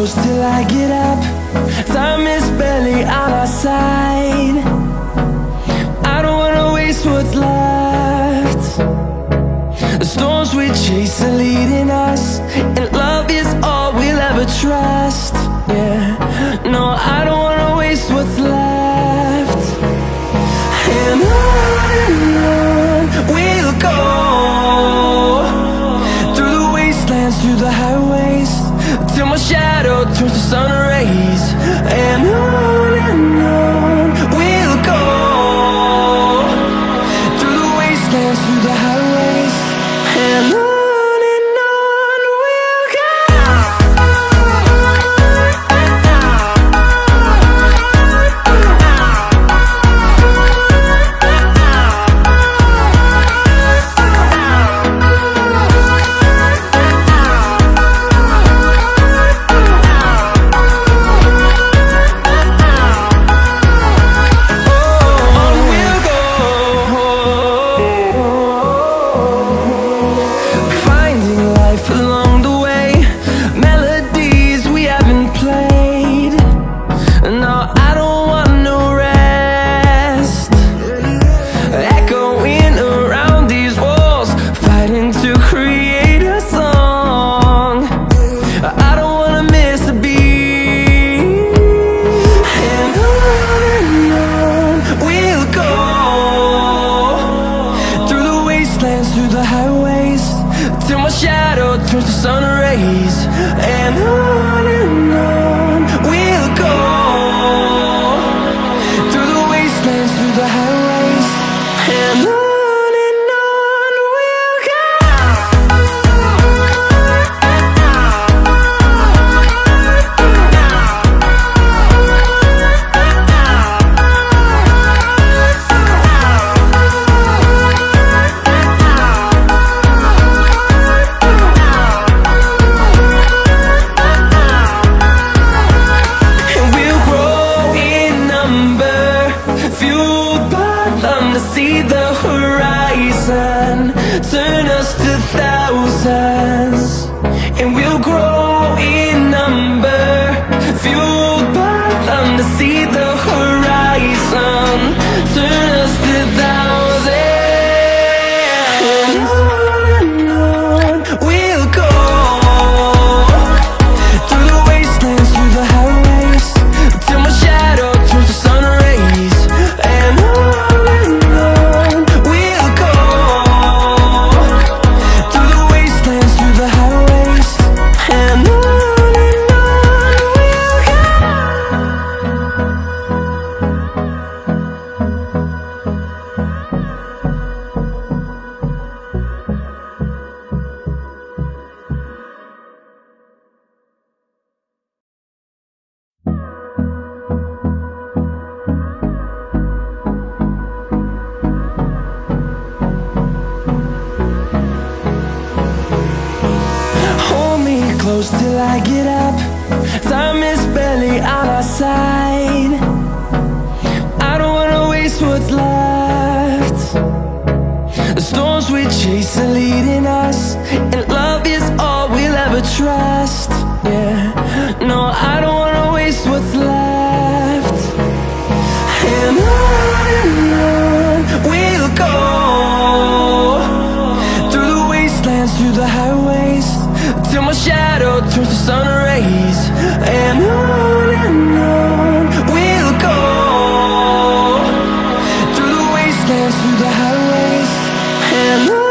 close till I get up. Time is barely on our side. I don't wanna waste what's left. The storms we chase are leading us, and love is all we'll ever trust. Yeah, no, I don't wanna waste what's left. And on we'll go, through the wastelands, through the highways, till my shadow turns to sun rays. And on we'll go, through the wastelands, through the highways, and on we'll go. Through the highways, till my shadow turns to sun rays. And on we'll go, through the wastelands, through the highways, and on we'll go. See the horizon, turn us to thousands, and we'll grow in number, fueled by them to see the horizon, turn us to thousands. And on we'll go, through the wastelands, through the highways, till my shadow turns to sun rays. And close till I get up. Time is barely on our side. I don't wanna waste what's left. The storms we chase are leading us, and love is all we'll ever trust. Yeah, no, I don't wanna waste what's left. And on we'll go, through the wastelands, through the highways, till my shadow turns to sun rays. And on we'll go, through the wastelands, through the highways, and on.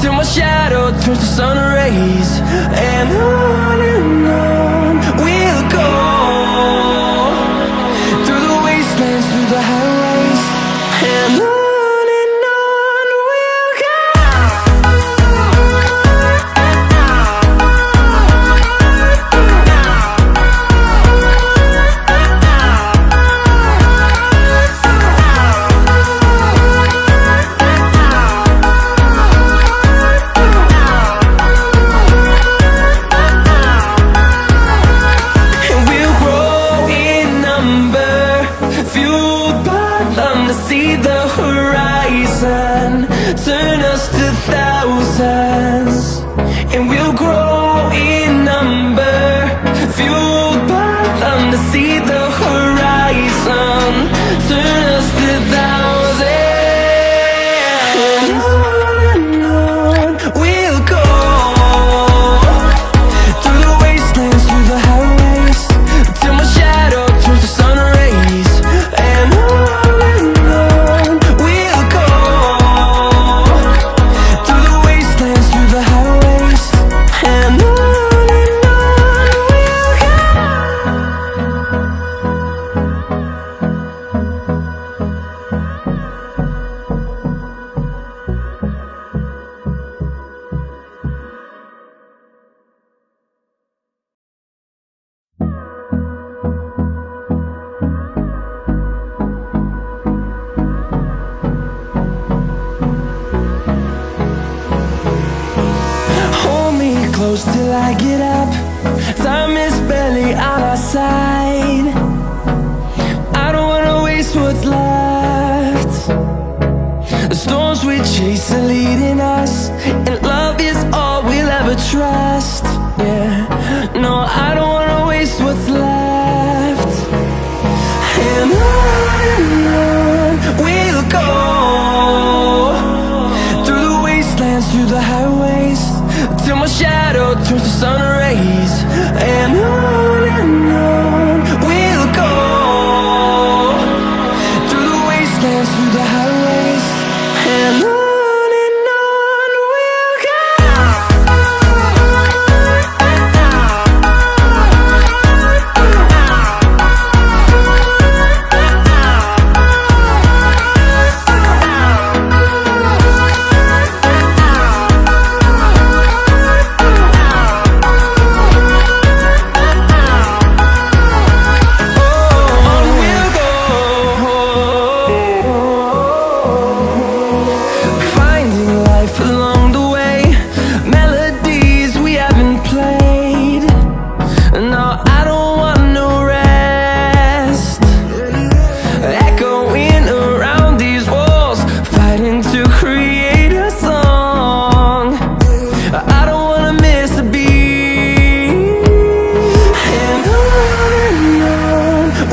till my shadow turns to sun rays. And on we'll go, through the wastelands, through the highways. And on we'll go. See the horizon turn us to thousands, and we'll grow in number, fueled by them to see the horizon turn us to thousands. And on we'll go, through the wastelands, through the highways, till my shadow turns to sun rays. And on close till I get up. Time is barely on our side. I don't wanna waste what's left. The storms we chase are leading us, and love is all we'll ever trust. Yeah, no, I don't wanna waste what's left. And on we'll go, through the wastelands, through the highways, till my shadow turns to sun rays. And on we'll go, through the wastelands, through the highways. And on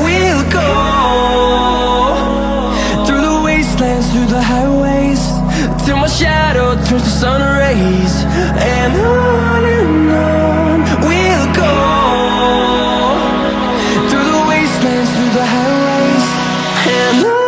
we'll go. Through the highways, till my shadow turns to sun rays. And on we'll go, through the wastelands, through the highways. And on.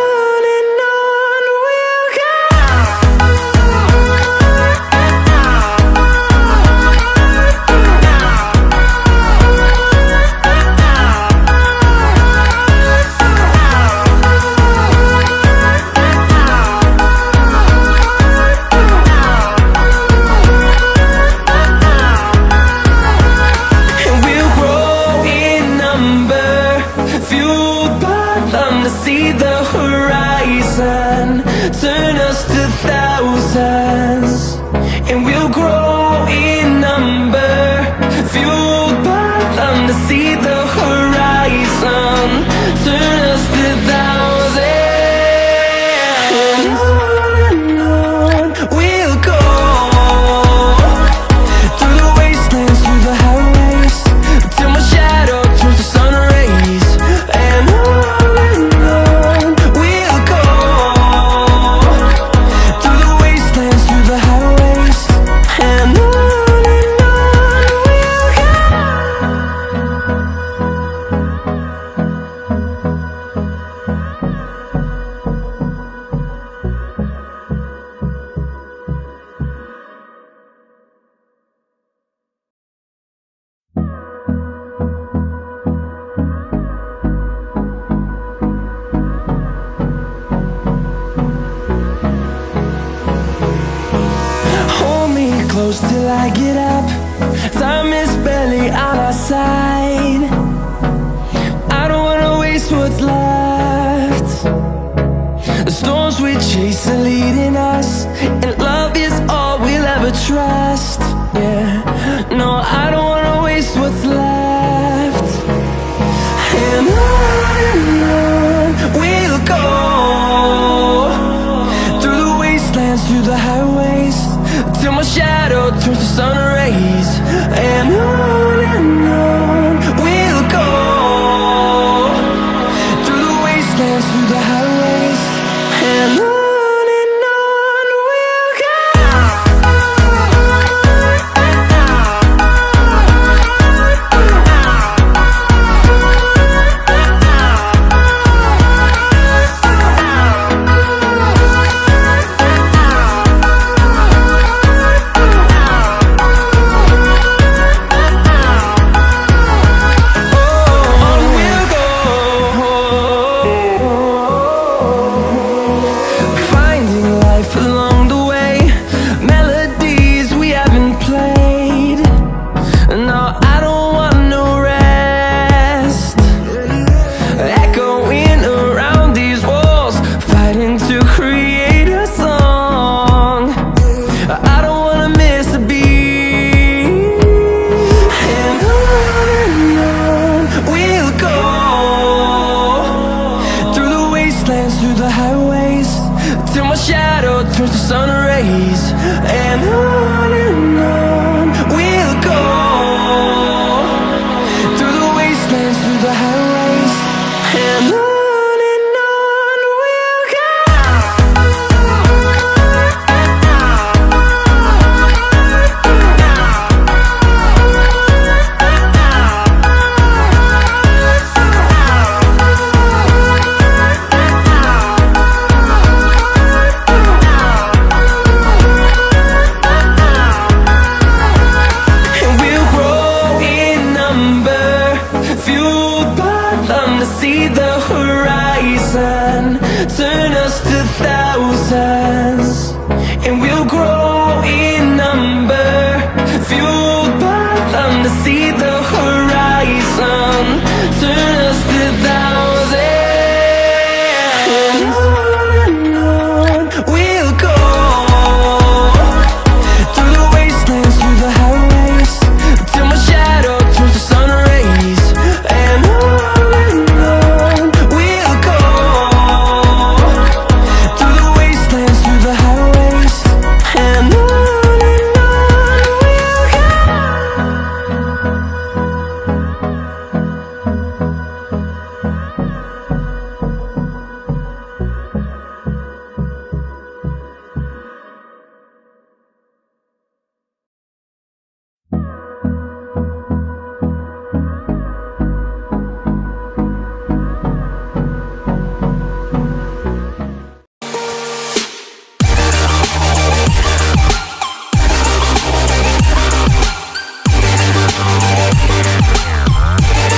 See the horizon turn us to thousands, and we'll grow in number, fueled by them to see the horizon turn us to thousands. And on we'll go, through the wastelands, through the highways, till my shadow turns to sun rays. And on we'll go. close till I get up. Time is barely on our side. I don't wanna waste what's left. The storms we chase are leading us, and love is all we'll ever trust. Yeah, no, I don't wanna waste what's left. And on we'll go, through the wastelands, through the highways, till my shadow turns to sun rays. And on we'll go, through the wastelands, through the highways, and on we'll go. Through the highways, till my shadow turns to sun rays. And on